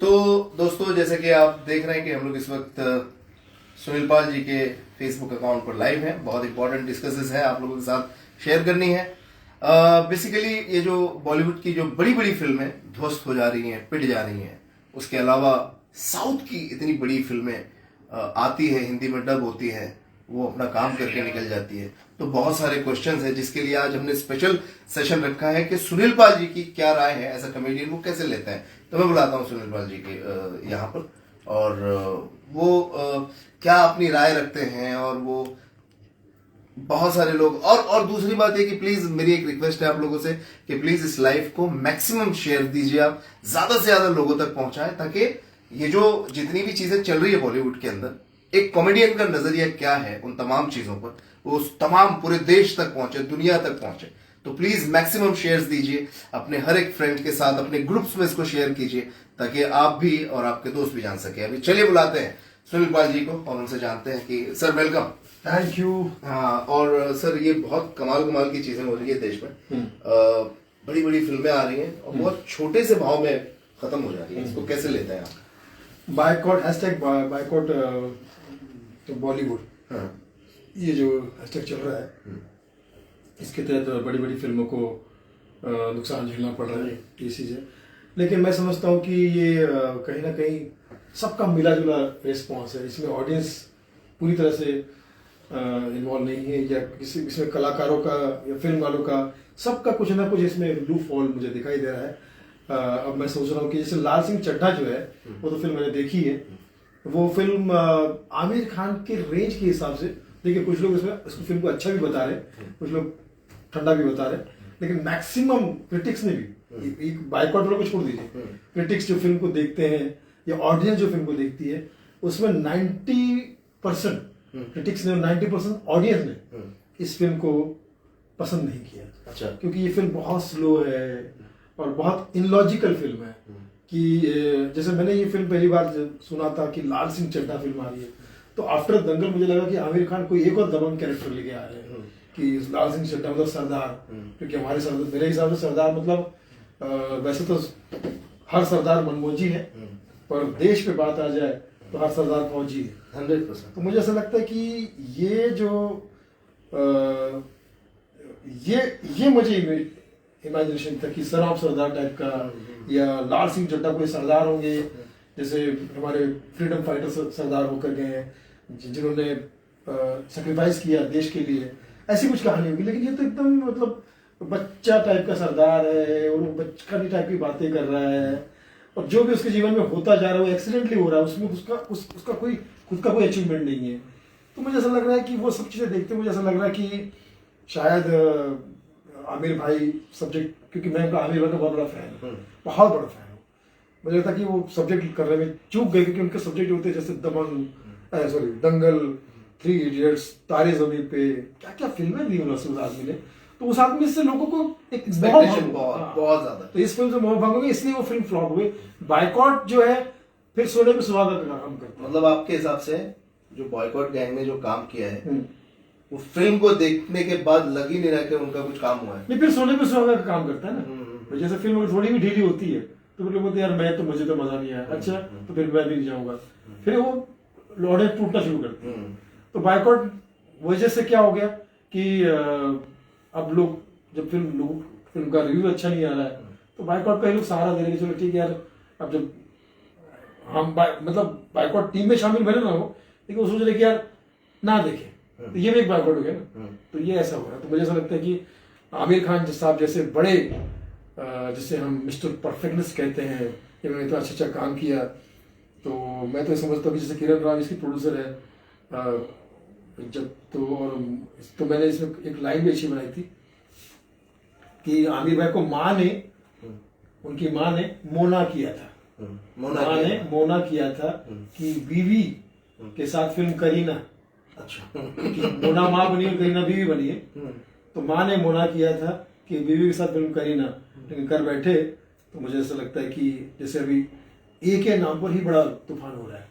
तो दोस्तों, जैसे कि आप देख रहे हैं कि हम लोग इस वक्त सुनील पाल जी के फेसबुक अकाउंट पर लाइव हैं। बहुत इंपॉर्टेंट डिस्कसेस है आप लोगों के साथ शेयर करनी है। बेसिकली ये जो बॉलीवुड की जो बड़ी बड़ी फिल्में ध्वस्त हो जा रही हैं, पिट जा रही हैं, उसके अलावा साउथ की इतनी बड़ी फिल्में आती है, हिंदी में डब होती है, वो अपना काम करके निकल जाती है। तो बहुत सारे क्वेश्चंस हैं जिसके लिए आज हमने स्पेशल सेशन रखा है कि सुनील पाल जी की क्या राय है, एज अ कमेडियन वो कैसे लेते हैं। तो मैं बुलाता हूँ सुनील पाल जी के यहाँ पर, और वो क्या अपनी राय रखते हैं। और वो बहुत सारे लोग, और दूसरी बात है कि प्लीज मेरी एक रिक्वेस्ट है आप लोगों से कि प्लीज इस लाइव को मैक्सिमम शेयर दीजिए, आप ज्यादा से ज्यादा लोगों तक पहुंचाएं, ताकि ये जो जितनी भी चीजें चल रही है बॉलीवुड के अंदर, एक कॉमेडियन का नजरिया क्या है उन तमाम चीजों पर, वो उस तमाम पूरे देश तक पहुंचे, दुनिया तक पहुंचे। तो प्लीज मैक्सिमम शेयर्स दीजिए अपने हर एक फ्रेंड के साथ, अपने ग्रुप्स में इसको शेयर कीजिए, ताकि आप भी और आपके दोस्त भी जान सके। अभी चलिए बुलाते हैं सुनील पाल जी को और उनसे जानते हैं कि सर वेलकम। Thank you. हाँ, और सर ये बहुत कमाल की चीजें हो रही है देश में। बड़ी बड़ी फिल्में आ रही हैं और बहुत छोटे से भाव में खत्म हो जा रही है, इसको कैसे लेते हैं आप? बायकॉट हैशटैग बायकॉट तो बॉलीवुड, ये जो हैशटैग चल रहा है, इसके तहत बड़ी बड़ी फिल्मों को नुकसान झेलना पड़ रहा है, ये चीज़ है। लेकिन मैं समझता हूँ कि ये कहीं ना कहीं सबका मिला जुला रिस्पॉन्स है। इसमें ऑडियंस पूरी तरह से इन्वॉल्व नहीं है, या किसी इसमें कलाकारों का या फिल्म वालों का, सबका कुछ ना कुछ इसमें ब्लू फॉल मुझे दिखाई दे रहा है। अब मैं सोच रहा हूँ कि जैसे लाल सिंह चड्ढा जो है, वो तो फिल्म मैंने देखी है। वो फिल्म आमिर खान के रेंज के हिसाब से, देखिए कुछ लोग इसमें इसको फिल्म को अच्छा भी बता रहे, कुछ लोग ठंडा भी बता रहे, लेकिन मैक्सिमम क्रिटिक्स ने भी, बायकॉट वालों को छोड़ दीजिए, क्रिटिक्स जो फिल्म को देखते हैं या ऑडियंस जो फिल्म को देखती है, उसमें 90% क्रिटिक्स ने और 90% ऑडियंस ने इस फिल्म को पसंद नहीं किया। अच्छा। क्योंकि ये फिल्म बहुत स्लो है और बहुत इनलॉजिकल फिल्म है। कि जैसे मैंने ये फिल्म पहली बार सुना था कि लाल सिंह चड्ढा फिल्म आ रही है, तो आफ्टर दंगल मुझे लगा कि आमिर खान कोई एक और दबंग कैरेक्टर लेके आ रहे हैं कि लाल सिंह चड्ढा मतलब सरदार। क्योंकि हमारे सरदार, मेरे हिसाब से सरदार मतलब वैसे तो हर सरदार मनमोजी है, पर देश पे बात आ जाए तो हर सरदार फौजी है 100%। तो मुझे ऐसा लगता है कि ये जो ये मुझे इमेजिनेशन था कि सर आप सरदार टाइप का, या लाल सिंह चड्ढा कोई सरदार होंगे, जैसे हमारे फ्रीडम फाइटर सरदार होकर गए हैं जिन्होंने सेक्रीफाइस किया देश के लिए, ऐसी कुछ कहानी होगी। लेकिन ये तो एकदम मतलब बच्चा टाइप का सरदार है, और वो बचकानी टाइप की बातें कर रहा है, और जो भी उसके जीवन में होता जा रहा है वो एक्सीडेंटली हो रहा है, उसमें उसका कोई खुद का कोई अचीवमेंट नहीं है। तो मुझे ऐसा लग रहा है कि वो सब चीज़ें देखते मुझे ऐसा लग रहा है कि शायद आमिर भाई सब्जेक्ट, क्योंकि मैं आमिर भाई का बहुत बड़ा फैन हूँ, बहुत बड़ा फैन हूँ, मुझे लगता है कि वो सब्जेक्ट करने में चूक गए, क्योंकि उनके सब्जेक्ट होते हैं जैसे दंगल, 3 इडियट्स, तारे जमीन पे, क्या क्या फिल्में दी उस आदमी ने। तो उस आदमी से लोगों को एक एक्सपेक्टेशन बहुत ज्यादा, तो इस फिल्म से मोह भंग हो गई, इसलिए वो फिल्म फ्लॉप हुई। बायकॉट जो है फिर सोने पे सुहागा का काम करता है। मतलब आपके हिसाब से जो बॉयकॉट गैंग ने जो काम किया है, वो फिल्म को देखने के बाद लग ही नहीं रहा कि उनका कुछ काम हुआ है। नहीं, फिर सोने पे सुहागा का काम करता है ना। जैसे फिल्म थोड़ी भी ढीली होती है तो लोग बोलते हैं यार मुझे तो मजा नहीं आया, अच्छा तो फिर मैं भी नहीं जाऊंगा, फिर वो ऑडियंस टूटना शुरू करती है। तो बायकॉट वजह से क्या हो गया कि अब लोग जब फिल्म का रिव्यू अच्छा नहीं आ रहा है, तो बायकॉट का लोग सहारा दे रहे हैं, चलो ठीक है यार, अब जब हम मतलब बायकॉट टीम में शामिल भले ना हो, लेकिन वो सोच रहे कि यार ना देखें, तो ये भी एक बायकॉट हो गया ना। तो ये ऐसा हो रहा है। तो मुझे ऐसा लगता है कि आमिर खान साहब जैसे बड़े, जिसे हम मिस्टर परफेक्टनेस कहते हैं, इन्होंने इतना अच्छा काम किया, तो मैं तो समझता हूँ कि जैसे किरण राव इसकी प्रोड्यूसर है, जब तो मैंने इसमें एक लाइन भी अच्छी बनाई थी कि आमिर भाई को उनकी माँ ने मोना किया था, मोना किया था कि बीवी के साथ फिल्म करीना, अच्छा कि मोना माँ बनी और करीना बीवी बनी है, तो माँ ने मोना किया था कि बीवी के साथ फिल्म करीना, लेकिन कर बैठे। तो मुझे ऐसा लगता है कि जैसे अभी ए के नाम पर ही बड़ा तूफान हो रहा है।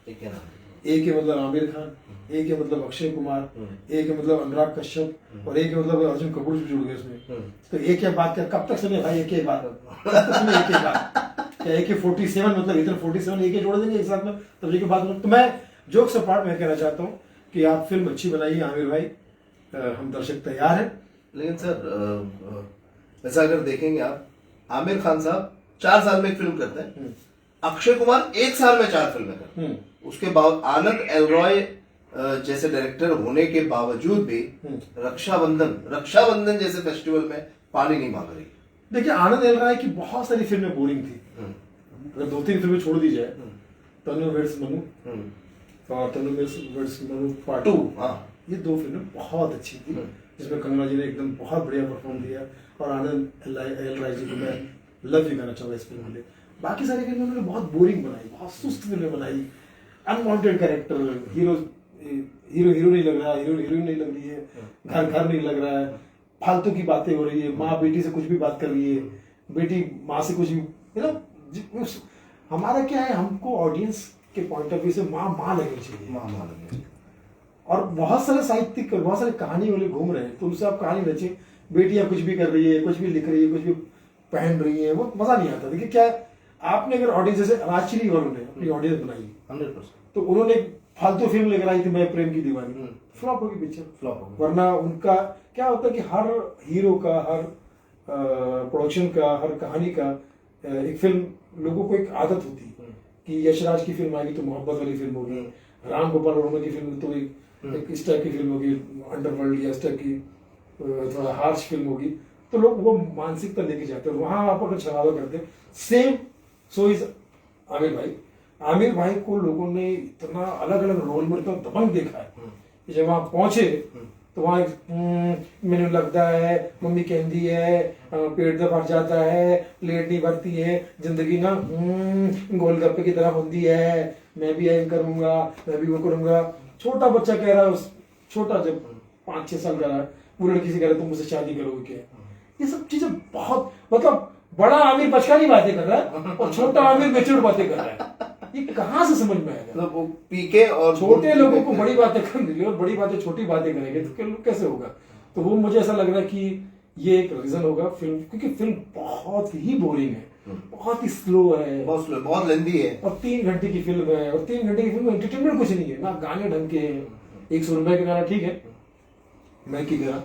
ए के मतलब आमिर खान, ए के मतलब अक्षय कुमार, ए के मतलब अनुराग कश्यप, और ए के मतलब अर्जुन कपूर भी जुड़ गए उसमें। तो ए क्या बात कर, कब तक सुने भाई एक बात, क्या AK-47 मतलब इधर 47 AK जोड़ देंगे एक साथ में, तब जाके बात तो मैं जोक्स अपार्ट मैं कहना चाहता हूँ कि आप फिल्म अच्छी बनाइए आमिर भाई, हम दर्शक तैयार हैं। लेकिन सर वैसा अगर देखेंगे आप, आमिर खान साहब 4 साल में एक फिल्म करते हैं, अक्षय कुमार 1 साल में 4 फिल्में करते हैं, उसके बाद आनंद एल रॉय जैसे डायरेक्टर होने के बावजूद भी रक्षाबंधन जैसे फेस्टिवल में पानी नहीं मांग रही। देखिए आनंद एल रॉय की बहुत सारी फिल्में बोरिंग थी, अगर 2-3 फिल्में छोड़ दी जाए, तनु वेड्स मनु और तनु वेड्स मनु पार्ट 2, ये 2 फिल्में बहुत अच्छी थी, जिसमें कंगना जी ने एकदम बहुत बढ़िया परफॉर्म दिया, और आनंद एल राय जी को मैं लव यू कहना चाहूंगा इस फिल्म के लिए। बाकी सारी फिल्में उन्होंने बहुत बोरिंग बनाई, बहुत सुस्त फिल्में बनाई, अनवांटेड कैरेक्टर, हीरो नहीं लग रहा, हीरोइन नहीं लग रही है, घर नहीं लग रहा है, फालतू की बातें हो रही है, माँ बेटी से कुछ भी बात कर रही है, बेटी माँ से कुछ भी, हमारा क्या है, हमको ऑडियंस के पॉइंट ऑफ व्यू से माँ लगनी चाहिए, और बहुत सारे साहित्यिक बहुत सारे कहानी वाले घूम रहे हैं, तो उनसे आप कहानी रचे, बेटियां कुछ भी कर रही है, कुछ भी लिख रही है, कुछ भी पहन रही है, वो मजा नहीं आता। देखिए क्या आपने अगर ऑडियंस जैसे राजश्री वालों ने अपनी ऑडियंस बनाई 100%, तो उन्होंने फालतू फिल्म लेकर आई थी मैं प्रेम की दीवानी, फ्लॉप होगी पिक्चर, फ्लॉप होगी। वरना उनका क्या होता है कि हर हीरो का, हर प्रोडक्शन का, हर कहानी का एक फिल्म लोगों को एक आदत होती है कि यशराज की फिल्म आएगी तो मोहब्बत वाली फिल्म होगी, राम गोपाल वर्मा की फिल्म तो एक इस टाइप की फिल्म होगी, अंडरवर्ल्ड या इस टाइप की थोड़ा हार्श फिल्म होगी, तो लोग वो मानसिकता लेके जाते हैं, वहां आप अगर छलावा करते हैं। सेम सो इज आमिर भाई को लोगों ने इतना अलग अलग रोल में तो दबंग देखा है कि जब वहां पहुंचे तो वहां मैंने लगता है मम्मी कहती है पेट तो भर जाता है, प्लेट नहीं भरती है, जिंदगी ना गोलगप्पे की तरह होती है, मैं भी एम करूंगा, मैं भी वो करूंगा। छोटा बच्चा कह रहा है, छोटा जब 5-6 साल का रहा, वो लड़की से कह रहा तुम मुझसे शादी करोगे क्या, ये सब चीजें बहुत, मतलब बड़ा आमिर बचकानी बातें कर रहा है और छोटा आमिर मेच्योर बातें कर रहा है, ये कहां से समझ में आएगा? मतलब वो पीके और छोटे लोगों को बड़ी बातें करनी और बड़ी बातें छोटी बातें करेंगे तो कैसे होगा? तो वो मुझे ऐसा लग रहा है कि ये एक रीजन होगा फिल्म, क्योंकि फिल्म बहुत ही बोरिंग है, बहुत ही स्लो है, बहुत लेंदी है, और 3 घंटे की फिल्म है, और 3 घंटे की फिल्म में एंटरटेनमेंट कुछ नहीं है, ना गाने ढंग के हैं। 100 रुपए का गाना ठीक है, मैं की गाना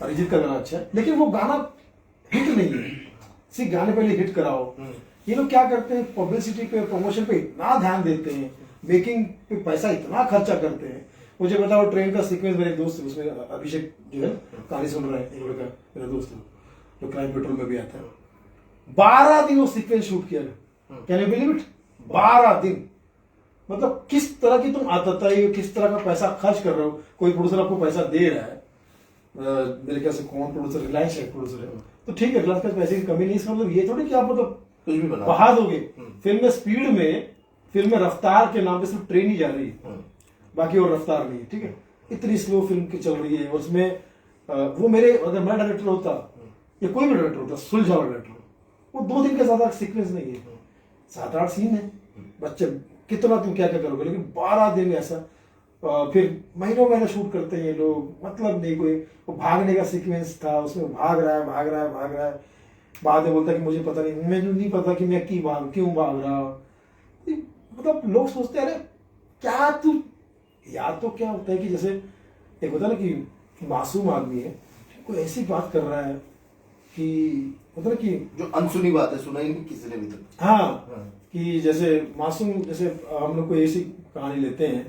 अरिजीत का गाना अच्छा है, लेकिन वो गाना हिट नहीं है, सिर्फ गाने पहले हिट कराओ। ये लोग क्या करते हैं, पब्लिसिटी पे, प्रमोशन पे इतना ध्यान देते हैं, मेकिंग पे पैसा इतना खर्चा करते हैं। मुझे बताओ ट्रेन का सीक्वेंस, मेरे दोस्त उसमें अभिषेक जो है कहानी सुन रहा है, एक लड़का मेरा दोस्त है जो क्राइम पेट्रोल में भी आता है, 12 दिन वो सीक्वेंस शूट किया, कैन यू बिलीव इट? 12 दिन, मतलब किस तरह की तुम आदताई, किस तरह का पैसा खर्च कर रहे हो। कोई प्रोड्यूसर आपको पैसा दे रहा है, मेरे ख्याल से कौन प्रोड्यूसर, रिलायंस प्रोड्यूसर है, तो ठीक है, रिलायंस के पैसे की कमी नहीं, इसका मतलब ये थोड़ी कि आप मतलब कुछ भी बना बहा दोगे। फिल्म में स्पीड में, फिल्म में रफ्तार के नाम पे सिर्फ ट्रेन ही जा रही है, बाकी और रफ्तार नहीं है, ठीक है। इतनी स्लो फिल्म की चल रही है, और उसमें वो मेरे, अगर मैं डायरेक्टर होता या कोई भी डायरेक्टर होता, सुलझा हुआ डायरेक्टर, वो 2 दिन का ज्यादा सीक्वेंस नहीं है, 7-8 सीन है, बच्चे कितना तुम क्या क्या करोगे, लेकिन 12 दिन ऐसा, फिर महीनों शूट करते हैं ये लोग, मतलब नहीं कोई। वो भागने का सीक्वेंस था, उसमें भाग रहा है, बाद में बोलता है कि मुझे पता नहीं, मुझे नहीं पता कि मैं क्यों भाग रहा। मतलब लोग सोचते हैं अरे क्या तू, या तो क्या होता है कि जैसे एक होता है ना कि मासूम आदमी है, कोई ऐसी बात कर रहा है कि मतलब कि जो अनसुनी बात है, सुना ही नहीं किसी ने भी तक। हाँ, कि जैसे मासूम, जैसे हम लोग कोई ऐसी कहानी लेते हैं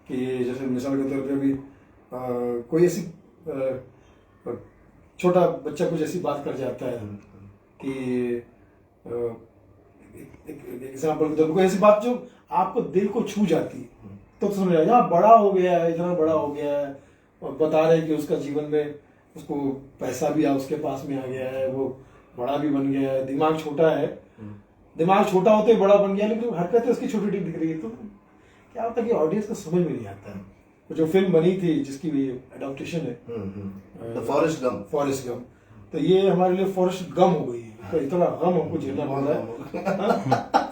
कि जैसे मिसाल के तौर पे अभी कोई ऐसी छोटा बच्चा कुछ ऐसी बात कर जाता है कि एग्जाम्पल के तौर पर कोई ऐसी बात जो आपको दिल को छू जाती है, तो समझ आ जाए बड़ा हो गया है, इतना बड़ा हो गया है, और बता रहे हैं कि उसका जीवन में उसको पैसा भी उसके पास में आ गया है, वो बड़ा भी बन गया है, दिमाग छोटा है, दिमाग छोटा होते ही बड़ा बन गया, लेकिन हरकतें उसकी छोटी छोटी दिख रही है। तो क्या होता है कि ऑडियंस को समझ में नहीं आता है। तो जो फिल्म बनी थी जिसकी भी एडॉप्टेशन है, फॉरेस्ट गम, तो ये हमारे लिए फॉरेस्ट गम हो गई है, तो इतना गम हमको झेलना पड़ रहा है,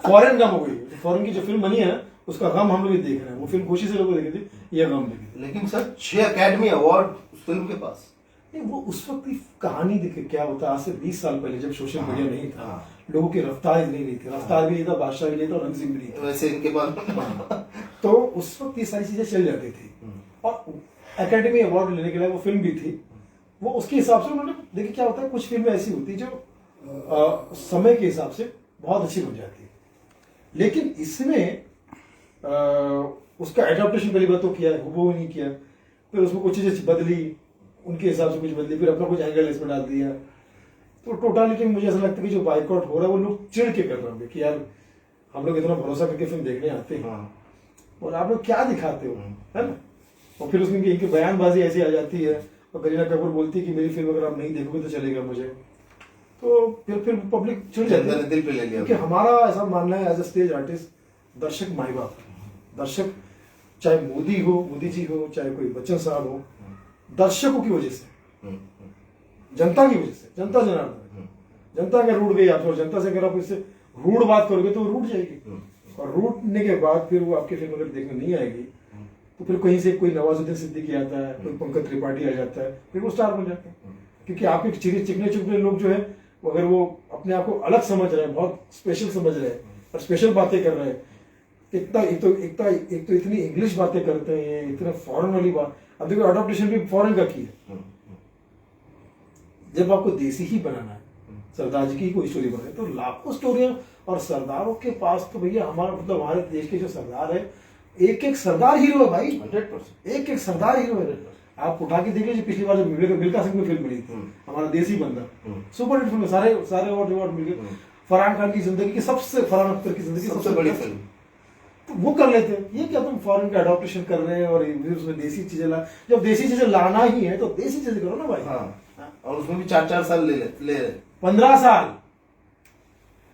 फॉरेन गम हो गई। फॉरेन की जो फिल्म बनी है उसका गम हम लोग भी देख रहे हैं, वो फिल्म खुशी से लोग देखे थे, ये गम देखे थे। लेकिन सर 6 अकेडमी अवार्ड उस फिल्म के पास। नहीं, वो उस वक्त की कहानी देखे क्या होता, आज से 20 साल पहले जब सोशल मीडिया नहीं था, लोगों की रफ्तार इतनी नहीं थी, रफ्तार भी नहीं था, बादशाह भी नहीं था और रणसिंह भी नहीं था। वैसे इनके पास तो उस वक्त ये सारी चीजें चल जाती थी और एकेडमी अवार्ड लेने के लिए वो फिल्म भी थी, वो उसके हिसाब से उन्होंने, देखिए क्या होता है, कुछ फिल्में ऐसी होती है जो समय के हिसाब से बहुत अच्छी बन जाती है, लेकिन इसमें उसका एडाप्टेशन पहली बात तो किया है, वो नहीं किया, फिर उसमें कुछ चीजें बदली, उनके हिसाब से कुछ बदली, फिर अपना कुछ एंगल इसमें डाल दिया। तो टोटालिटी में मुझे ऐसा लगता है कि जो बाइकआउट हो रहा है वो लोग चिढ़ के कर रहे होंगे कि यार हम लोग इतना भरोसा करके फिल्म देखने आते हैं और आप लोग क्या दिखाते हो, है ना। और फिर उसमें इनकी बयानबाजी ऐसी आ जाती है और करीना कपूर बोलती है कि मेरी फिल्म अगर आप नहीं देखोगे तो चलेगा मुझे, तो फिर पब्लिक चिढ़ जाती है। दिल पे ले लिया, क्योंकि हमारा ऐसा मानना है एज ए स्टेज आर्टिस्ट, दर्शक माई बाप, दर्शक चाहे मोदी जी हो, चाहे कोई बच्चन साहब हो, दर्शकों की वजह से, जनता की वजह से, जनता जनार्दन, जनता अगर रूठ गई आपको, जनता से अगर आप इससे रूढ़ बात करोगे तो वो रूठ जाएगी, और रूठने के बाद फिर वो आपकी फिल्म अगर देखने नहीं आएगी तो फिर कहीं से कोई नवाजुद्दीन सिद्दीकी आता है, कोई पंकज त्रिपाठी आ जाता है, फिर वो स्टार बन जाते हैं। क्योंकि आपके चिकने चुपने लोग जो है, अगर वो अपने आप को अलग समझ रहे हैं, बहुत स्पेशल समझ रहे हैं और स्पेशल बातें कर रहे हैं, एक तो इतनी इंग्लिश बातें करते हैं, इतना फॉरेन वाली बात, अब देखो अडॉप्टेशन भी फॉरेन का की है। जब आपको देसी ही बनाना है, सरदार जी की कोई स्टोरी बनाए, तो लाखों स्टोरियां, और सरदारों के पास तो भैया हमारा मतलब हमारे देश के जो सरदार है, एक एक सरदार हीरो है भाई, 100%, एक एक सरदार हीरो है। आप उठा के देख लीजिए, पिछली बार जो मिल्खा सिंह में फिल्म बनी थी, हमारा देसी बंदा, सुपर हिट फिल्म, सारे अवार्ड मिल गए। फरहान खान की जिंदगी की सबसे, फरहान अख्तर की जिंदगी सबसे बड़ी फिल्म, तो वो कर लेते हैं। ये क्या तुम फॉरेन का अडॉप्टेशन कर रहे हैं और उसमें देसी चीजें ला, जब देसी चीजें लाना ही है तो देसी चीजें करो ना भाई। हाँ। और उसमें भी 4-4 साल ले 15 साल।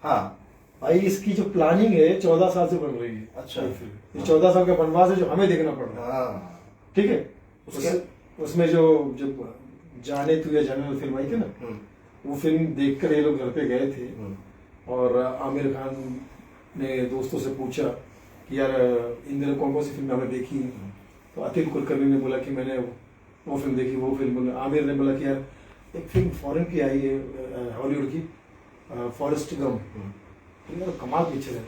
हाँ भाई इसकी जो प्लानिंग है 14 साल से बन रही है। अच्छा, ये 14 साल का वनवास है जो हमें देखना पड़ रहा है। ठीक है, उसमें जो जाने तू या जाने फिल्म आई थी ना, वो फिल्म देखकर ये लोग घर पे गए थे और आमिर खान ने दोस्तों से पूछा कि यार इन दिनों कौन कौन सी फिल्म हमने देखी, तो अतिल कुलकर्णी ने बोला कि मैंने वो फिल्म देखी, वो फिल्म। आमिर ने बोला कि यार एक फिल्म फॉरेन की आई है, हॉलीवुड की, फॉरेस्ट गम, यार कमाल पिक्चर है।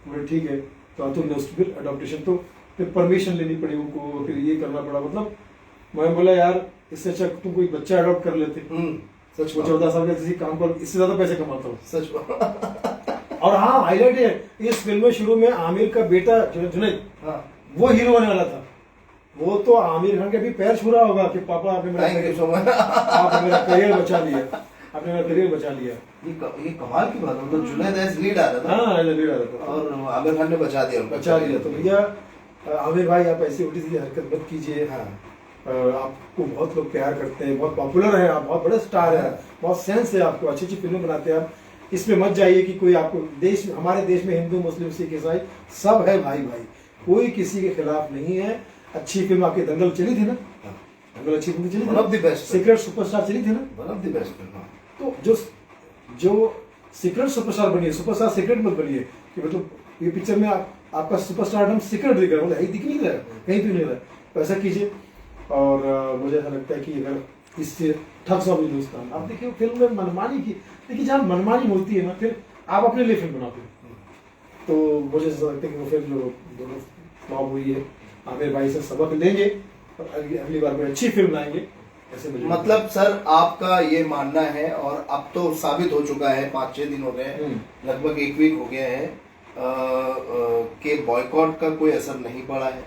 बोले ठीक है, तो अतुल ने उसकी फिर अडॉप्टेशन, तो फिर परमिशन लेनी पड़ी उनको, फिर ये करना पड़ा। मतलब मैं बोला यार इससे अच्छा तुम कोई बच्चा अडॉप्ट कर लेते, सच, वो 14 साल का किसी काम पर इससे ज्यादा पैसे कमाता हूँ, सच। और हाँ, हाईलाइट है इस फिल्म में शुरू में आमिर का बेटा जुनैद, वो हीरो होने वाला था। वो तो आमिर खान के भी पैर छू रहा होगा कि पापा आपने मेरा करियर बचा लिया, आपने मेरा करियर बचा लिया। ये कमाल की बात है, मतलब जुनैद एज लीड आ रहा था। हाँ, लीड आ रहा था और आमिर खान ने बचा दिया। तो भैया आमिर भाई आप ऐसी उल्टी सीधी हरकत मत कीजिए। हाँ, आपको बहुत लोग प्यार करते हैं, बहुत पॉपुलर है, आप बहुत बड़े स्टार हैं, बहुत सेंस है आपको, अच्छी अच्छी फिल्में बनाते हैं आप, इसमें मत जाइए कि कोई आपको देश, हमारे देश में हिंदू मुस्लिम सिख ईसाई सब है भाई, कोई किसी के खिलाफ नहीं है। अच्छी फिल्म आपकी दंगल चली थी ना, दंगल अच्छी फिल्म चली, one of the best. Secret superstar चली थी ना, वन ऑफ द बेस्ट। तो जो सीक्रेट सुपरस्टार बनी है, सुपरस्टार सीक्रेट मत बनिए कि मतलब ये पिक्चर में आपका सुपरस्टार सीक्रेट दिख रहा है, दिख नहीं रहा है, कहीं भी नहीं रहा है, तो ऐसा कीजिए। और मुझे ऐसा लगता है कि अगर इससे ठग्स ऑफ हिंदुस्तान, आप देखिए फिल्म में मनमानी की, देखिए जहाँ मनमानी होती है ना, फिर आप अपने लिए फिल्म बनाते हो, तो मुझे ऐसा लगता है कि वो फिल्म जो दोनों फ्लॉप हुई है, आमिर भाई से सबक लेंगे और अगली बार में अच्छी फिल्म लाएंगे, ऐसे मुझे मतलब। सर आपका ये मानना है, और अब तो साबित हो चुका है, 5-6 दिन हो गए, लगभग 1 वीक हो गया है कि बॉयकॉट का कोई असर नहीं पड़ा है,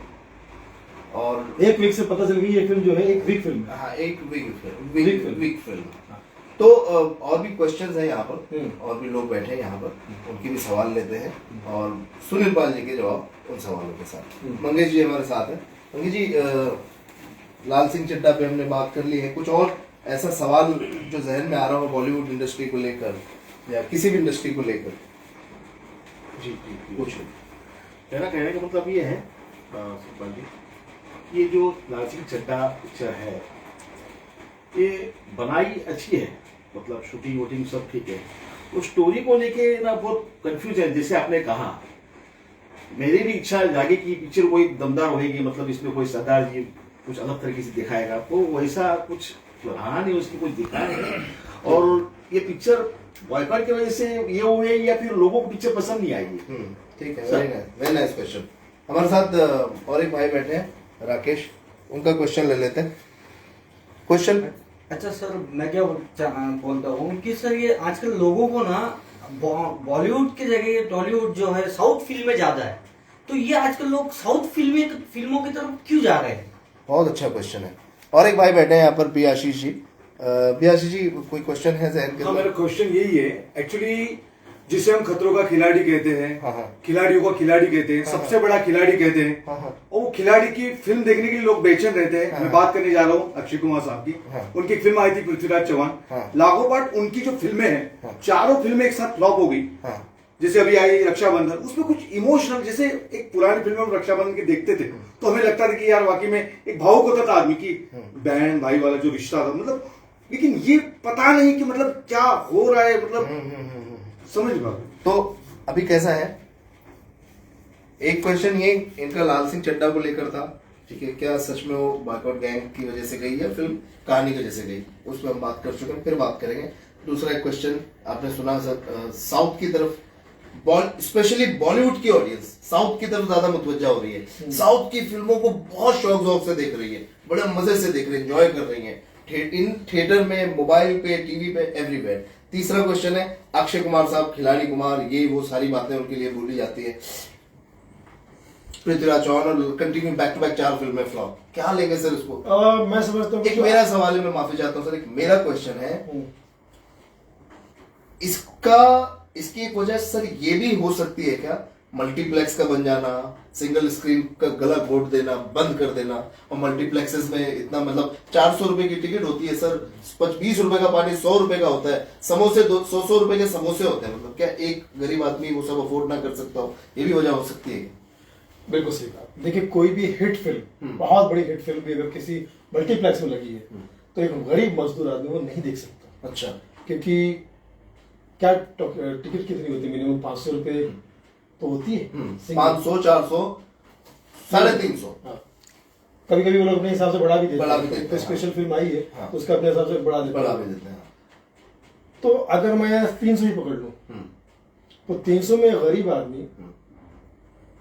और 1 वीक से पता चल गई ये फिल्म जो है एक वीक फिल्म। हाँ, एक वीक फिल्म। तो और भी क्वेश्चंस हैं यहाँ पर, और भी लोग बैठे हैं यहाँ पर, उनके भी सवाल लेते हैं और सुनील पाल जी के जवाब उन सवालों के साथ। मंगेश जी हमारे साथ हैं। मंगेश जी, लाल सिंह चड्ढा पे हमने बात कर ली है, कुछ और ऐसा सवाल जो जहन में आ रहा हो बॉलीवुड इंडस्ट्री को लेकर या किसी भी इंडस्ट्री को लेकर? जी, कुछ मेरा कहने का मतलब ये है सुखपाल जी, ये जो लाल सिंह चड्ढा पिक्चर है, ये बनाई अच्छी है, मतलब शूटिंग वूटिंग सब ठीक है, वो स्टोरी को लेके ना बहुत कंफ्यूज है। जैसे आपने कहा, मेरी भी इच्छा जागे कि पिक्चर कोई दमदार होगी, मतलब इसमें कोई सरदार जी कुछ अलग तरीके से दिखाएगा, तो वैसा कुछ रहा नहीं, उसकी कुछ दिखा नहीं। और ये पिक्चर बॉयकॉट की वजह से ये हुए या फिर लोगों को पिक्चर पसंद नहीं आई है? ठीक है, वेरी नाइस क्वेश्चन। हमारे साथ और एक भाई बैठे हैं, राकेश, उनका क्वेश्चन ले लेते हैं। क्वेश्चन। अच्छा सर, मैं क्या बोलता हूँ कि सर ये आजकल लोगों को ना बॉलीवुड की जगह टॉलीवुड जो है साउथ फिल्में ज्यादा है, तो ये आजकल लोग साउथ फिल्मों की तरफ क्यों जा रहे हैं? बहुत अच्छा क्वेश्चन है। और एक भाई बैठे हैं यहाँ पर, बी आशीष जी। बी आशीष जी, कोई क्वेश्चन है जहन के हाँ, अंदर? मेरा क्वेश्चन यही है एक्चुअली, जिसे हम खतरों का खिलाड़ी कहते हैं, हाँ। खिलाड़ियों का खिलाड़ी कहते हैं, सबसे बड़ा खिलाड़ी कहते हैं, हाँ। और वो खिलाड़ी की फिल्म देखने के लिए लोग बेचैन रहते हैं। मैं बात करने जा रहा हूँ अक्षय कुमार साहब की। उनकी एक फिल्म आई थी पृथ्वीराज चौहान, लागों पार्ट। उनकी जो फिल्में हैं, चारों फिल्में एक साथ फ्लॉप हो गई। जैसे अभी आई रक्षाबंधन, उसमें कुछ इमोशनल, जैसे एक पुरानी फिल्म में रक्षाबंधन के देखते थे तो हमें लगता था कि यार वाकई में एक भावुक होता था आदमी की बहन भाई वाला जो रिश्ता था, मतलब। लेकिन ये पता नहीं कि मतलब क्या हो रहा है, मतलब समझ पा। तो अभी कैसा है, एक क्वेश्चन ये इनका लाल सिंह चड्ढा को लेकर था, ठीक है, क्या सच में वो बॉयकॉट गैंग की वजह से गई या फिल्म कहानी की वजह से गई, उस पर हम बात कर चुके हैं, फिर बात करेंगे। दूसरा एक क्वेश्चन आपने सुना सर, साउथ की तरफ, स्पेशली बॉलीवुड की ऑडियंस साउथ की तरफ ज्यादा मुतवज्जा हो रही है, साउथ की फिल्मों को बहुत शौक शौक से देख रही है, बड़े मजे से देख रही है, एंजॉय कर रही है, इन थिएटर में, मोबाइल पे, टीवी पे, एवरीवेयर। तीसरा क्वेश्चन है, अक्षय कुमार साहब, खिलाड़ी कुमार, ये वो सारी बातें उनके लिए बोली जाती है। पृथ्वीराज चौहान और कंटिन्यू बैक टू बैक 4 फिल्में फ्लॉप, क्या लेंगे सर इसको? मैं समझता हूँ एक मेरा सवाल है, मैं माफी चाहता हूँ सर, एक मेरा क्वेश्चन है, इसकी एक वजह सर ये भी हो सकती है क्या, मल्टीप्लेक्स का बन जाना, सिंगल स्क्रीन का गला घोट देना, बंद कर देना, और मल्टीप्लेक्सेस में इतना, मतलब 400 रुपए की टिकट होती है सर, 20 रुपए का पानी 100 रुपए का होता है, समोसे 100 रुपए के समोसे होते हैं, मतलब क्या एक गरीब आदमी वो सब अफोर्ड ना कर सकता हो, ये भी वजह हो सकती है? बिल्कुल सही बात। देखिए, कोई भी हिट फिल्म, बहुत बड़ी हिट फिल्म भी अगर किसी मल्टीप्लेक्स में लगी है तो एक गरीब मजदूर आदमी वो नहीं देख सकता। अच्छा। क्योंकि क्या टिकट कितनी होती है? मिनिमम 500 रुपए तो होती है। 500, 400, 350। कभी कभी वो लोग अपने हिसाब से बढ़ा भी देते बढ़ा भी हैं। देते तो हैं, स्पेशल फिल्म आई है हाँ। तो उसका अपने हिसाब से बढ़ा देते हैं। तो अगर मैं 300 ही पकड़ लूं तो 300 में गरीब आदमी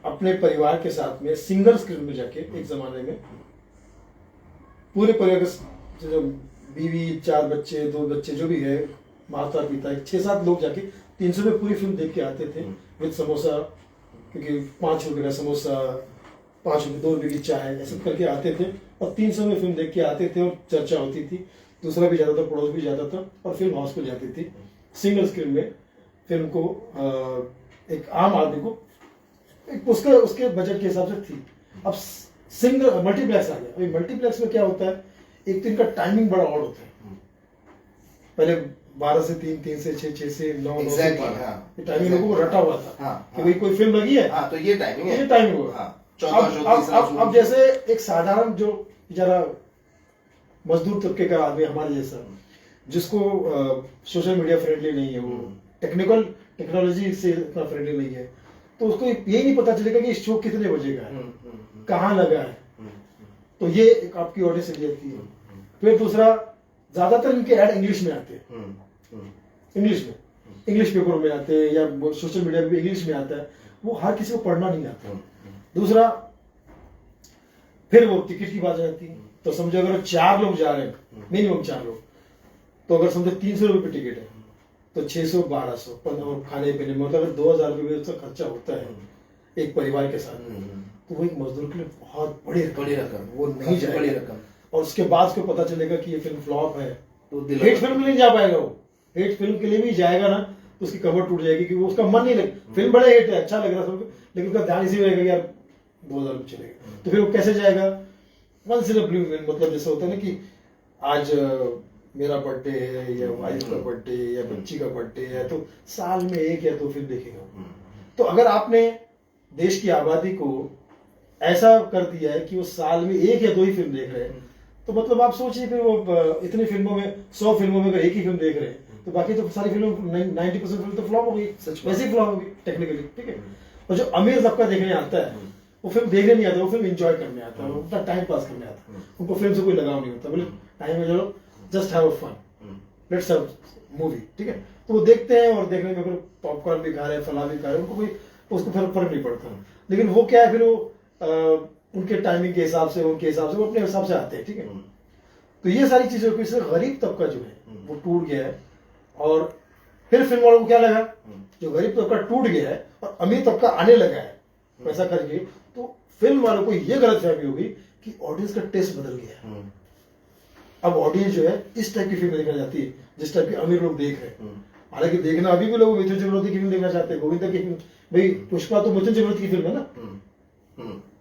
अपने परिवार के साथ में सिंगल स्क्रीन में जाके, एक जमाने में पूरे परिवार के जो बीवी, 4 बच्चे, 2 बच्चे जो भी है, माता पिता, 6-7 लोग जाके 300 में पूरी फिल्म देख के आते थे विद समोसा, क्योंकि 5 रुपए का समोसा, 5 रुपए 2 रुपए की चाय, ऐसे करके आते थे और 300 में फिल्म देख के आते थे और चर्चा होती थी, दूसरा भी जाता था, पड़ोस भी जाता था और फिल्म हाउस को जाती थी। सिंगल स्क्रीन में फिल्म को एक आम आदमी को उसके बजट के हिसाब से थी। अब सिंगल मल्टीप्लेक्स आ गया। अभी मल्टीप्लेक्स में क्या होता है, एक तो इनका टाइमिंग बड़ा ऑड होता है। पहले 12 से 3, 3 से 6, 6 से 9, 9 से 12, ये टाइमिंग लोगों को रटा हुआ था कि भाई कोई फिल्म लगी है, तो ये टाइमिंग है, ये टाइमिंग होगा। अब जैसे एक साधारण जो बेचारा मजदूर तबके का आदमी हमारे जैसा, जिसको सोशल मीडिया फ्रेंडली नहीं है, वो टेक्नोलॉजी से इतना फ्रेंडली नहीं है, तो उसको यही नहीं पता चलेगा कि शो कितने बजे का है, कहाँ लगा है। तो ये एक आपकी ऑडियंस चली जाती है। फिर दूसरा, ज्यादातर इनके ऐड इंग्लिश में आते हैं, इंग्लिश पेपर में आते हैं या सोशल मीडिया पे इंग्लिश में आता है, वो हर किसी को पढ़ना नहीं आता। दूसरा, फिर वो टिकट की बात आती है, तो समझो अगर 4 लोग जा रहे हैं, मिनिमम 4 लोग, तो अगर समझो 300 रुपए टिकट है तो 600, 1200, 1500 खाने पीने में, मतलब अगर 2000 रुपये का खर्चा होता है एक परिवार के साथ, तो वो एक मजदूर के लिए बहुत बड़ी रकम, वो नहीं जाएगा, बड़ी रकम। और उसके बाद उसको पता चलेगा कि ये फिल्म फ्लॉप है, तो हिट फिल्म के लिए जा पाएगा। वो हिट फिल्म के लिए भी जाएगा ना तो उसकी कमर टूट जाएगी, क्योंकि उसका मन नहीं लगे, फिल्म बड़े हिट है, अच्छा लग रहा है, लेकिन उसका ध्यान इसी में रहेगा यार 2000 रुपये चलेगा, तो फिर वो कैसे जाएगा? Once in a blue moon, मतलब जैसे होता है ना कि आज मेरा बर्थडे है या वाइफ का बर्थडे या बच्ची का बर्थडे है, तो साल में 1 या 2 फिल्म देखेगा। तो अगर आपने देश की आबादी को ऐसा कर दिया है कि वो साल में 1 या 2 ही फिल्म देख रहे हैं, तो मतलब आप सोचिए फिर वो इतनी फिल्मों में, 100 फिल्मों में अगर 1 ही फिल्म देख रहे हैं, तो बाकी तो सारी फिल्म 90% फिल्म तो फ्लॉप हो गई, वैसे ही फ्लॉप होगी टेक्निकली, ठीक है। और जो अमीर तबका देखने आता है, वो फिल्म देखने नहीं आता, वो फिल्म एंजॉय करने आता है, अपना टाइम पास करने आता है, उनको फिल्म से कोई लगाव नहीं होता, बोले टाइम में चलो just have fun, let's have movie, ठीक है, तो वो देखते हैं और देखने में फिर पॉपकॉर्न भी खा रहे हैं, फला भी खा रहे हैं, उनको कोई उसको फर्क नहीं पड़ता। लेकिन वो क्या है, फिर वो उनके टाइमिंग के हिसाब से, उनके हिसाब से वो अपने हिसाब से आते हैं, ठीक है। तो ये सारी चीजों की वजह से गरीब तबका जो है वो टूट गया है। और फिर फिल्म वालों को क्या लगा, जो गरीब तबका टूट गया है और अमीर तबका आने लगा है पैसा करके, तो फिल्म वालों को ये गलतफहमी होगी कि ऑडियंस का टेस्ट बदल गया है। अब ऑडियंस जो है इस टाइप की फिल्म देखना चाहती है जिस टाइप के अमीर लोग देख रहे हैं। हालांकि देखना अभी भी लोग मिथुन चक्रवर्ती की फिल्म देखना चाहते हैं, गोविंदा की फिल्म। भाई पुष्पा तो मिथुन चक्रवर्ती की फिल्म है ना,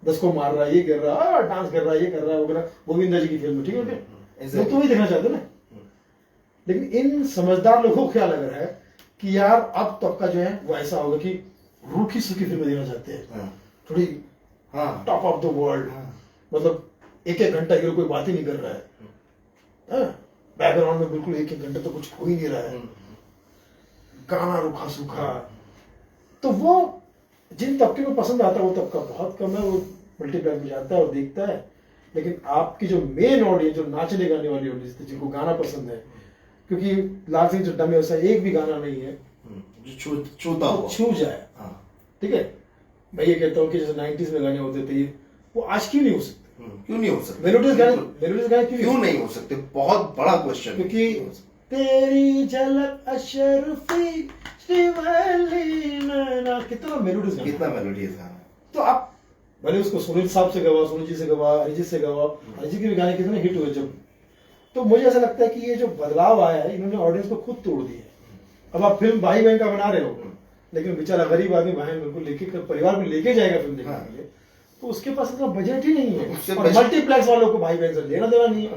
10 को मार रहा है, ये कर रहा है, डांस कर रहा है, ये कर रहा है वगैरह, गोविंदा जी की फिल्म, ठीक है, लोग तो वही देखना चाहते हैं ना। लेकिन इन समझदार लोगों को क्या लग रहा है कि यार अब तबका जो है वो ऐसा होगा कि रूखी सूखी फिल्में देखना चाहते हैं, थोड़ी टॉप ऑफ द वर्ल्ड, मतलब एक एक घंटा हीरो कोई बात ही नहीं कर रहा है, बैकग्राउंड में बिल्कुल एक एक घंटे तो कुछ हो ही नहीं रहा है, गाना रूखा सूखा। तो वो जिन तबके को पसंद आता है वो तबका बहुत कम है, वो मल्टीप्लेक्स में जाता है और देखता है। लेकिन आपकी जो मेन ऑडियंस, जो नाचने गाने वाली ऑडियंस थी, जिनको गाना पसंद है, क्योंकि लाल सिंह चड्ढा में ऐसा एक भी गाना नहीं है जो छू जाए, ठीक है। मैं ये कहता हूँ कि जैसे 90s में गाने होते थे वो आज क्यों नहीं हो सकते? क्यों नहीं हो सकते? मेलोडियस गाने क्यों नहीं हो सकते? बहुत बड़ा क्वेश्चन। क्योंकि तेरी झलक अशरफी कितना मेलोडियस गाना। तो आप भले उसको सुनील साहब से गवा, सुनील जी से गवा, अरिजीत से गवा, अरिजीत के भी गाने कितने हिट हुए जब। तो मुझे ऐसा लगता है कि ये जो बदलाव आया है, इन्होंने ऑडियंस को खुद तोड़ दिया। अब आप फिल्म भाई बहन का बना रहे हो, लेकिन बेचारा गरीब आदमी बहन बिल्कुल लेके परिवार में लेके जाएगा फिल्म देखने के लिए, तो उसके पास इतना बजट ही नहीं है। और मल्टीप्लेक्स वालों को भाई बहन से लेना देना नहीं है।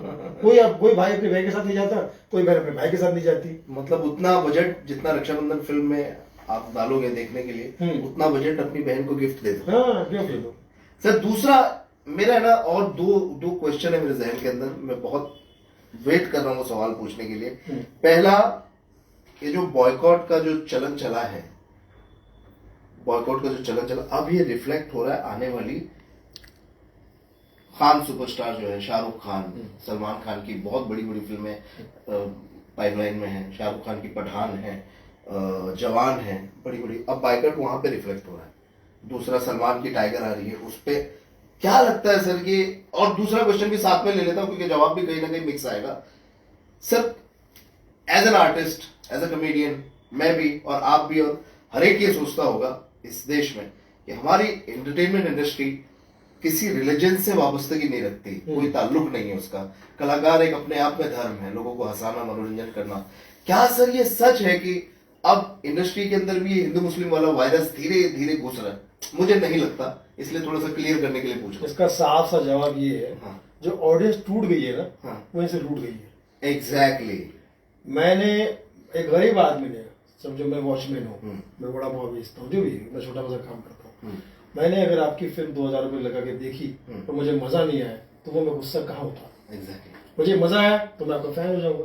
कोई भाई अपने भाई के साथ नहीं जाता, कोई बहन अपने भाई के साथ नहीं जाती। मतलब उतना बजट जितना रक्षाबंधन फिल्म में आप डालोगे देखने के लिए, उतना बजट अपनी बहन को गिफ्ट दे दो। गिफ्ट दे दो। सर दूसरा मेरा है ना, और दो क्वेश्चन है मेरे जहन के अंदर, मैं बहुत वेट कर रहा हूँ सवाल पूछने के लिए। पहला, ये जो बॉयकॉट का जो चलन चला है, अब ये रिफ्लेक्ट हो रहा है आने वाली खान सुपरस्टार जो है शाहरुख खान, सलमान खान की बहुत बड़ी बड़ी फिल्में पाइपलाइन में है, शाहरुख खान की पठान है, जवान है, बड़ी बड़ी, अब बॉयकॉट वहां पे रिफ्लेक्ट हो रहा है। दूसरा सलमान की टाइगर आ रही है, उस पे क्या लगता है सर ये? और दूसरा क्वेश्चन भी साथ में ले लेता हूं क्योंकि जवाब भी कहीं ना कहीं मिक्स आएगा। Sir as an artist, as a comedian, मैं भी और आप भी और हर एक ये सोचता होगा इस देश में कि हमारी एंटरटेनमेंट इंडस्ट्री किसी रिलीजन से वाबस्तगी नहीं रखती, कोई ताल्लुक नहीं है उसका। कलाकार एक अपने आप में धर्म है, लोगों को हंसाना, मनोरंजन करना। क्या सर ये सच है कि अब इंडस्ट्री के अंदर भी ये हिंदू मुस्लिम वाला वायरस धीरे धीरे घुस रहा है? मुझे नहीं लगता, इसलिए थोड़ा सा क्लियर करने के लिए पूछ रहा हूं। इसका साफ सा जवाब ये है, जो ऑडियंस टूट गई है ना, वो इनसे टूट गई है। एग्जैक्टली। मैंने एक गरीब आदमी ने, समझो मैं वॉचमैन हूँ, मैं बड़ा भाव बेचता हूँ, जो भी मैं छोटा मोटा काम करता हूँ, मैंने अगर आपकी फिल्म 2000 रुपये लगा के देखी तो मुझे मजा नहीं आया, तो वो मैं गुस्सा कहाँ उठा? एग्जैक्टली। मुझे मजा आया तो मैं आपका फैन हो जाऊंगा।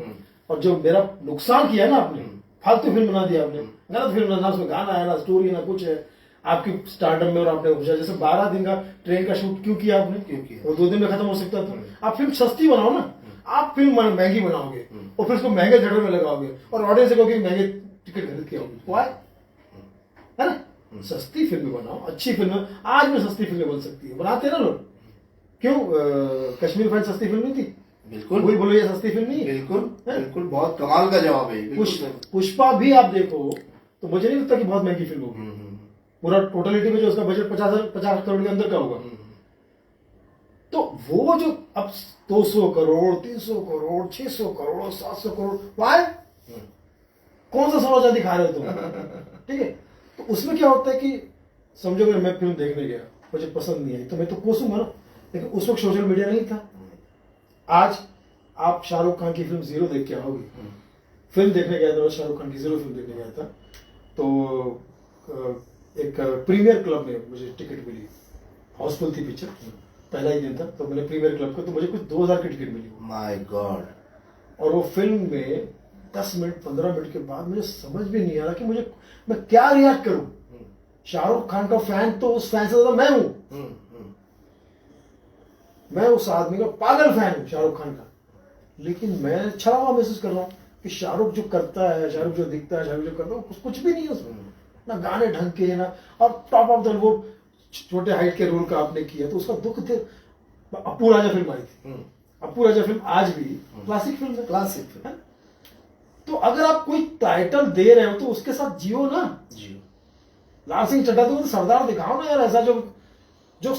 और जो मेरा नुकसान किया ना आपने, फालतू फिल्म बना दिया आपने, गलत फिल्म, ना उसमें गाना है, ना स्टोरी, ना कुछ है, आपकी स्टार्टअप में, और आपने पूछा जैसे 12 दिन का ट्रेन का शूट क्यों किया आपने? क्यों किया? वो 2 दिन में खत्म हो सकता था। आप फिल्म सस्ती बनाओ ना, आप फिल्म महंगी बनाओगे और फिर उसको महंगे थिएटर में लगाओगे और ऑडियंस से कहोगे महंगे टिकट खरीद के आओगे, है ना? सस्ती फिल्म बनाओ, अच्छी फिल्म। आज में सस्ती फिल्में बन सकती है, बनाते हैं ना लोग। क्यों कश्मीर फाइल सस्ती फिल्म नहीं थी? बिल्कुल। कोई बोलो ये सस्ती फिल्म नहीं है? बिल्कुल बिल्कुल, बहुत कमाल का जवाब है। पुष्पा भी आप देखो तो मुझे नहीं लगता कि बहुत महंगी फिल्म होगी। पूरा टोटलिटी में जो उसका बजट 50 करोड़ के अंदर का होगा। तो वो जो अब 200 करोड़, 300 करोड़, 600 करोड़, 700 करोड़, वाई कौन सा सोना चांदी खा रहे हो तुम? ठीक है, तो उसमें क्या होता है कि समझो अगर मैं फिल्म देखने गया, मुझे पसंद नहीं आई तो मैं तो कोसूंगा ना, लेकिन उस वक्त सोशल मीडिया नहीं था। आज आप शाहरुख खान की फिल्म जीरो देख के आओगे, फिल्म देखने गया था, शाहरुख खान की जीरो फिल्म देखने गया था, तो एक प्रीमियर क्लब में मुझे टिकट मिली, हाउसफुल थी पिक्चर, पहला ही दिन था, तो मैंने प्रीमियर क्लब को, तो मुझे कुछ 2000 की टिकट मिली। My God. और वो फिल्म में 10 मिनट 15 मिनट के बाद मुझे समझ भी नहीं आ रहा कि मैं क्या रिएक्ट करूं। शाहरुख खान का फैन तो उस फैन से ज्यादा मैं हूं। मैं उस आदमी का पागल फैन हूं शाहरुख खान का, लेकिन मैं छड़ा हुआ महसूस कर रहा हूं कि शाहरुख जो करता है, शाहरुख जो दिखता है, शाहरुख जो करता है, कुछ भी नहीं है उसमें, ना गाने ढंग के, ना, और टॉप ऑफ द वो छोटे हाइट के रोल का आपने किया तो उसका दुख थे। अप्पू राजा फिल्म आई थी, अप्पू राजा फिल्म आज भी क्लासिक फिल्म है, क्लासिक फिल्म है? तो अगर आप कोई टाइटल दे रहे हो तो उसके साथ जियो ना। जी। लाल सिंह चड्ढा तो सरदार दिखाओ ना यार, ऐसा जो जो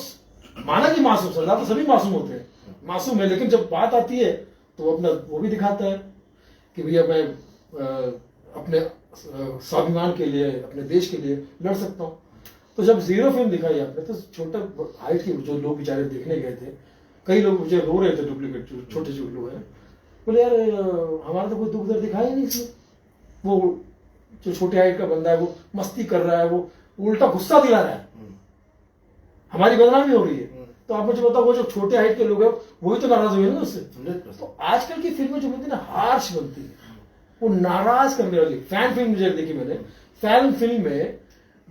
माना कि मासूम, सरदार तो सभी मासूम होते हैं, मासूम है, लेकिन जब बात आती है तो वो अपना वो भी दिखाता है कि भैया मैं अपने स्वाभिमान के लिए, अपने देश के लिए लड़ सकता हूँ। तो जब जीरो फिल्म दिखाई आपने तो छोटा हाइट के जो लोग बेचारे देखने गए थे, कई लोग मुझे रो रहे थे, डुप्लीकेट छोटे जो लोग हैं, बोले यार हमारा तो कोई दुख दर्द दिखाया ही नहीं इसमें। वो जो छोटे हाइट का बंदा है वो मस्ती कर रहा है, वो उल्टा गुस्सा दिला रहा है, हमारी बदनामी हो रही है। तो आप मुझे बताओ, वो जो छोटे हाइट के लोग हैं वही तो नाराज हुए ना उससे। तो आजकल की फिल्में जो बनती है ना, हार्श बनती है, वो नाराज करने वाली। फैन फिल्म मुझे देखी मैंने, फैन फिल्म में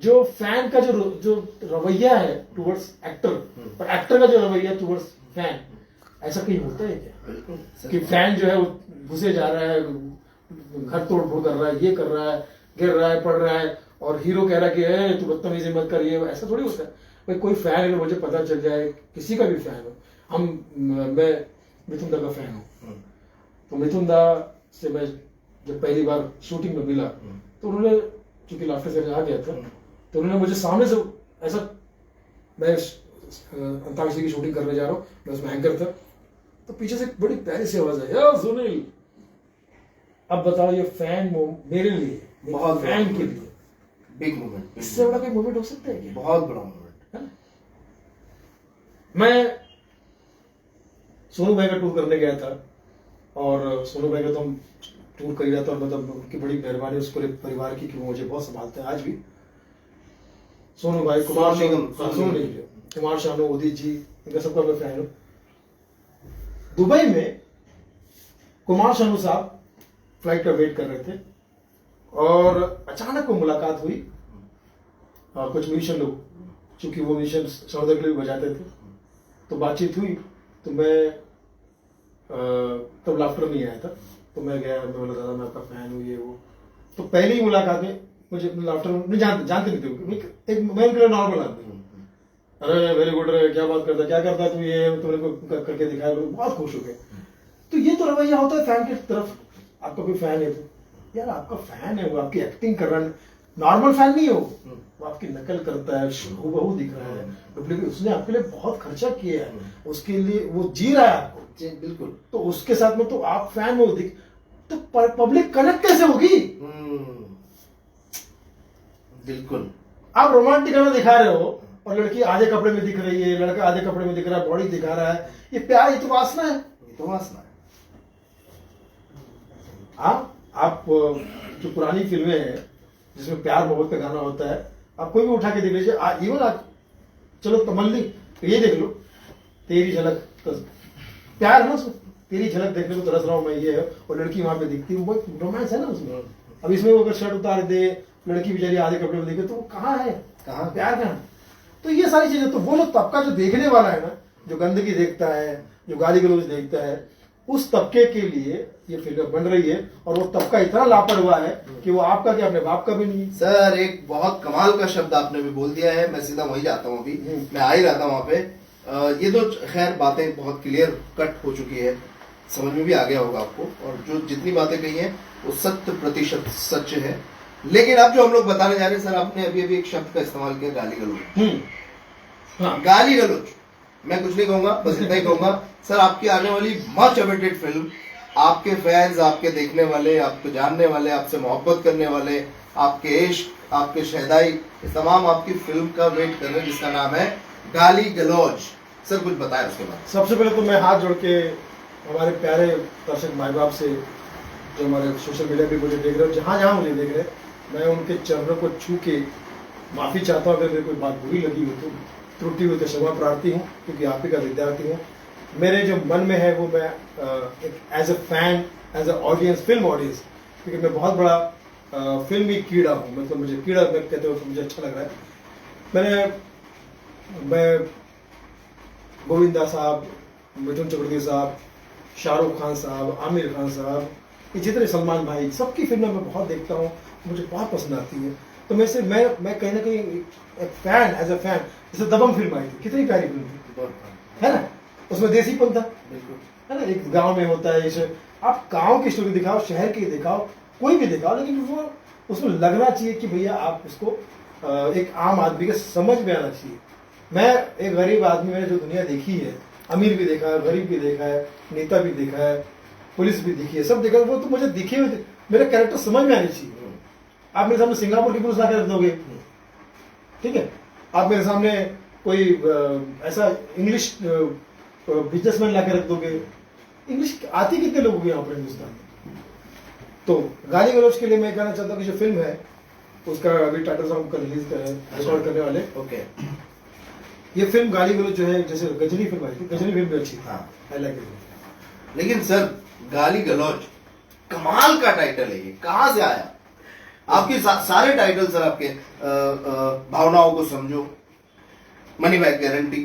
जो फैन का जो रवैया है टुवर्ड्स एक्टर, और एक्टर का जो रवैया टुवर्ड्स फैन, ऐसा कहीं होता है क्या कि फैन जो है वो घुसे जा रहा है, घर तोड़ फोड़ कर रहा है, ये कर रहा है, गिर रहा है, पड़ रहा है, और हीरो कह रहा है कि तू बदतमीजी मत कर, ये ऐसा थोड़ी होता है भाई। कोई फैन अगर मुझे पता चल जाए, किसी का भी फैन हो, मैं मिथुन दा का फैन हूँ, तो मिथुन दा से मैं जब पहली बार शूटिंग में मिला तो उन्होंने, चूंकि लाफ्टर से आ गया था, तो उन्होंने मुझे सामने से ऐसा, मैं अंताक्षरी की शूटिंग करने जा रहा हूँ, मैं उसमें एंकर था, तो पीछे से बड़ी प्यारी सी आवाज है, यार सुनील। अब बताओ, ये फैन मेरे लिए, बहुत फैन के लिए बिग मोमेंट, इससे बड़ा कोई मोमेंट हो सकता है क्या? बहुत बड़ा मोमेंट। मैं सोनू भाई का टूर करने गया था, और सोनू भाई का तो हम टूर कर ही रहा था, मतलब उनकी बड़ी मेहरबानी उस पूरे परिवार की कि वो मुझे बहुत संभालते हैं आज भी। सोनू भाई, कुमार कुमार शानू, उदित जी, इनका सबका मैं फैन हूँ। दुबई में कुमार शानू साहब फ्लाइट का वेट कर रहे थे और अचानक को मुलाकात हुई। कुछ म्यूजिशियन लोग, चूंकि वो म्यूजिशियन सौंदर्य के लिए बजाते थे, तो बातचीत हुई। तो मैं तब लाफ्टर नहीं आया था, तो मैं गया, मैं बोला दादा मैं आपका फैन हूँ, ये वो। तो पहली ही मुलाकात में मुझे लाफ्टर नहीं जानते नहीं थे, मैं उनके लिए नॉर्मल आदमी, अरे वेरी गुड, क्या बात करता, क्या करता तू, ये तुमने को करके दिखाया, बहुत खुश हो गए। तो ये तो रवैया होता है फैन की तरफ। आपका कोई फैन है तो यार आपका फैन है, वो आपकी एक्टिंग कर रहा है, नॉर्मल फैन नहीं हो, वो आपकी नकल करता है, हूबहू दिख रहा है, डुप्लीकेट, उसने आपके लिए बहुत खर्चा किया है, उसके लिए वो जी रहा है आपको, बिल्कुल। तो उसके साथ में तो आप फैन हो, दिख तो पब्लिक कनेक्ट कैसे होगी? बिल्कुल। आप रोमांटिक गाना दिखा रहे हो और लड़की आधे कपड़े में दिख रही है, लड़का आधे कपड़े में दिख रहा है, बॉडी दिखा रहा है, ये प्यार, ये तो वासना है, ये तो वासना है। आप जो पुरानी फिल्में हैं जिसमें प्यार मोहब्बत का गाना होता है, आप कोई भी उठा के देख लीजिए, इवन आप चलो तमल्ली, तो ये देख लो, तेरी झलक, तो प्यार ना उसमें, तेरी झलक देखने को तरस रहा हूं मैं, ये है, और लड़की वहां पे दिखती है, वो रोमांस है ना उसमें। अब इसमें वो अगर शर्ट उतार दे, लड़की बेचारी आधे कपड़े में दिखे, तो वो कहाँ है, कहाँ प्यार कहाँ? तो ये सारी चीजें, तो वो जो तबका जो देखने वाला है ना, जो गंदगी देखता है, जो गाली गलौज देखता है, उस तबके के लिए ये फिल्म बन रही है, और वो तबका इतना लापरवाह है कि वो आपका क्या अपने बाप का भी नहीं। सर एक बहुत कमाल का शब्द आपने भी बोल दिया है, मैं सीधा वही जाता हूँ, अभी मैं आ ही रहा था वहां पे। ये तो खैर बातें बहुत क्लियर कट हो चुकी है, समझ में भी आ गया होगा आपको, और जो जितनी बातें कही हैं वो 100% सच है। लेकिन अब जो हम लोग बताने जा रहे हैं सर, आपने अभी अभी एक शब्द का इस्तेमाल किया, गाली गलौज। हाँ, गाली गलौज मैं कुछ नहीं कहूंगा, बस इतना ही कहूंगा सर, आपकी आने वाली मच अवेटेड फिल्म, आपके फैंस, आपके देखने वाले, आपको जानने वाले, आपसे मोहब्बत करने वाले, आपके इश्क, आपके शहदाई, तमाम आपकी फिल्म का वेट कर रहे हैं, जिसका नाम है गाली गलौज। सर कुछ बताएं उसके बाद। सबसे पहले तो मैं हाथ जोड़ के हमारे प्यारे दर्शक माई बाप से, जो हमारे सोशल मीडिया पे मुझे देख रहे हो, जहाँ जहाँ मुझे देख रहे हैं, मैं उनके चरणों को छू के माफी चाहता हूँ अगर मेरी कोई बात बुरी लगी हो, तो त्रुटि हुई तो क्षमा प्रार्थी हूँ, क्योंकि आप ही का विद्यार्थी हूँ। मेरे जो मन में है वो मैं एक as a fan, as a audience, film audience, क्योंकि मैं बहुत बड़ा फिल्मी कीड़ा हूँ, मतलब मुझे कीड़ा मैं कहते हो तो मुझे अच्छा लग रहा है। मैं गोविंदा साहब, मिथुन चक्रवर्ती साहब, शाहरुख खान साहब, आमिर खान साहब, इसी तरह सलमान भाई सबकी फिल्में मैं बहुत देखता हूँ, मुझे बहुत पसंद आती है। तो मैं कहीं ना कहीं एक फैन, एज अ फैन, जैसे दबंग फिल्म आई थी, कितनी प्यारी फिल्म थी, है ना, उसमें देसीपन था, है ना, एक गांव में होता है, जैसे आप गांव की स्टोरी दिखाओ, शहर की दिखाओ, कोई भी दिखाओ, लेकिन वो उसमें लगना चाहिए कि भैया आप उसको एक आम आदमी के समझ में आना चाहिए। मैं एक गरीब आदमी, मैंने जो दुनिया देखी है, अमीर भी देखा है, गरीब भी देखा है, नेता भी देखा है, पुलिस भी देखी है, सब देखा है, वो तो मुझे दिखे हुए मेरा कैरेक्टर समझ में आनी चाहिए। आप मेरे सामने सिंगापुर की पुलिस ला के रख दोगे, ठीक है, आप मेरे सामने कोई ऐसा इंग्लिश बिजनेसमैन ला के रख दोगे, इंग्लिश आती कितने लोगों को यहाँ पर हिंदुस्तान में। तो गाली गलौज के लिए मैं कहना चाहता हूँ कि जो फिल्म है उसका अभी टाटा साहब का रिलीज रिकॉर्ड करने वाले, ओके, ये फिल्म गाली गलौज जो है, जैसे गजनी फिल्म आई थी, गजनी फिल्म भी अच्छी थी, हाँ। I like it. लेकिन सर गाली गलौज कमाल का टाइटल है, ये कहाँ से आया? आपके सारे टाइटल सर आपके भावनाओं को समझो, मनी बैक गारंटी,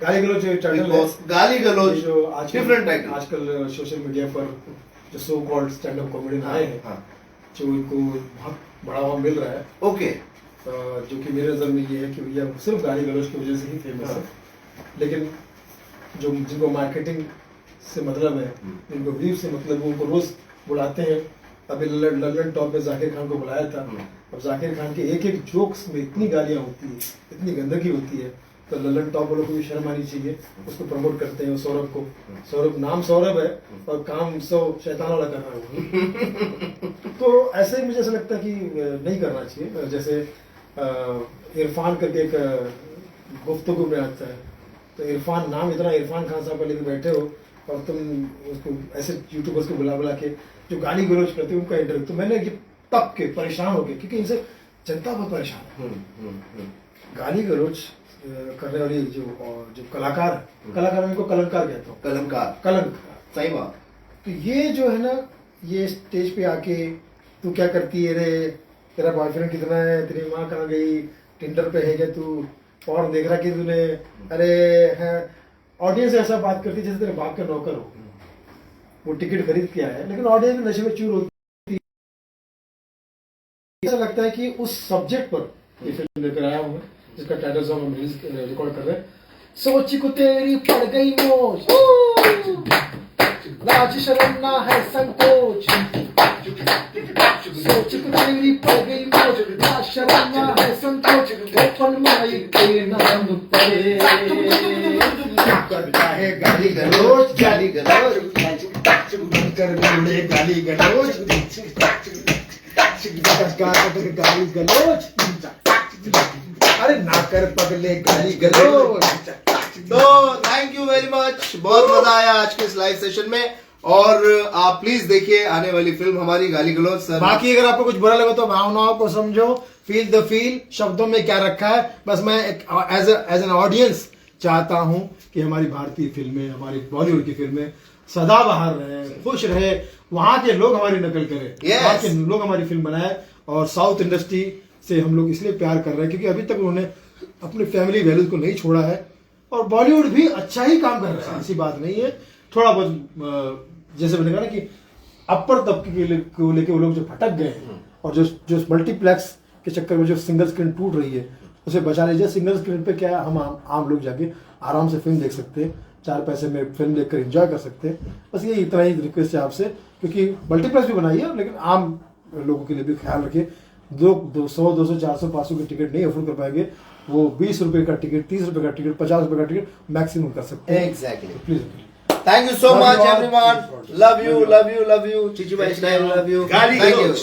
गाली गलौज जो टाइटल है, गाली गलौज, जो आजकल डिफरेंट टाइटल, आजकल सोशल मीडिया पर जो so called stand up comedian आए हैं, हाँ, जो इनको बहुत बढ़ावा मिल रहा है, ओके, जो कि मेरे नजर में ये है कि भैया सिर्फ गाली गलौज की वजह से ही फेमस है, लेकिन जो जिनको मार्केटिंग से मतलब है, जिनको व्यूज से मतलब है, उनको रोज बुलाते हैं। अभी लंदन टॉप में जाकिर खान को बुलाया था, अब जाकिर खान के एक एक जोक्स में इतनी गालियां होती है, इतनी गंदगी होती है, तो लंदन टॉप वालों को भी शर्म आनी चाहिए, उसको प्रमोट करते हैं। सौरभ को, सौरभ नाम सौरभ है और काम शैतान वाला कर रहा है तो ऐसे ही मुझे ऐसा लगता है कि नहीं करना चाहिए। जैसे इरफान करके एक गुफ्तगू में आता है, तो इरफान नाम इतना इरफान खान साहब का लेके बैठे हो और तुम उसको ऐसे यूट्यूबर्स को बुला के जो गाली गलौज करते हैं उनका इंटरव्यू, तो मैंने ये तब के परेशान हो गए, क्योंकि इनसे जनता बहुत परेशान है। गाली गलौज करने वाली जो कलाकार है, कलाकार मैं इनको कलंकार कहता हूँ, कलंकार, सही बात। तो ये जो है ना, ये स्टेज पे आके तू क्या करती है रे, तेरा बॉयफ्रेंड कितना है, तेरी माँ कहाँ गई, टिंडर पे है क्या तू, और देख रहा कि तूने, अरे है, ऑडियंस ऐसा बात करती है जैसे तेरे बाप का नौकर हो, वो टिकट खरीद के आया है, लेकिन ऑडियंस नशे में चूर होती है। ऐसा लगता है कि उस सब्जेक्ट पर ये फिल्म लेकर आया हूँ, जिसका टाइटल सॉन्ग हम रिकॉर्ड कर रहे हैं। सोची को तेरी पड़ गई मोच, लाज शर्म ना है संकोच, सोची को तेरी पड़ गई मोच, लाज शर्म ना है संकोच, ओपन माइक के नाम पड़े, करता है गाली गलौज, गाली गलौज कर बोले गाली गलौज, गाली गलौज, अरे ना कर पगले गाली गलौज। तो थैंक यू वेरी मच, बहुत मजा आया आज के इस लाइव सेशन में, और आप प्लीज देखिए आने वाली फिल्म हमारी गाली गलौज सर। बाकी अगर आपको कुछ बुरा लगा तो भावनाओं को समझो, फील द फील, शब्दों में क्या रखा है। बस मैं एज एन ऑडियंस चाहता हूं कि हमारी भारतीय फिल्में, हमारी बॉलीवुड की फिल्में सदाबहार रहे, खुश रहे, वहां के लोग हमारी नकल करें, वहां के लोग हमारी फिल्म बनाए। और साउथ इंडस्ट्री से हम लोग इसलिए प्यार कर रहे हैं क्योंकि अभी तक उन्होंने अपने फैमिली वैल्यूज को नहीं छोड़ा है, और बॉलीवुड भी अच्छा ही काम कर रहा है, ऐसी बात नहीं है। थोड़ा बहुत जैसे मैंने कहा ना कि अपर तबके को लेके वो लोग जो भटक गए हैं, और जो मल्टीप्लेक्स के चक्कर में जो सिंगल स्क्रीन टूट रही है, उसे बचा लीजिए। सिंगल स्क्रीन पे क्या है, हम आम लोग जाके आराम से फिल्म देख सकते हैं, 4 पैसे में फिल्म देखकर एंजॉय कर सकते हैं। बस ये इतना ही रिक्वेस्ट है आपसे, क्योंकि मल्टीप्लेक्स भी बनाइए, लेकिन आम लोगों के लिए भी ख्याल रखिए। 200, 200, 400, 500 की टिकट नहीं अफोर्ड कर पाएंगे, वो 20 रुपए का टिकट, 30 रुपए का टिकट, 50 रुपए का टिकट मैक्सिमम कर सकते हैं। Exactly. Please, thank you so much everyone, love you, love you, love you, Chichu भाई स्टाइल, लव यू, गाली थैंक यू। गलौज।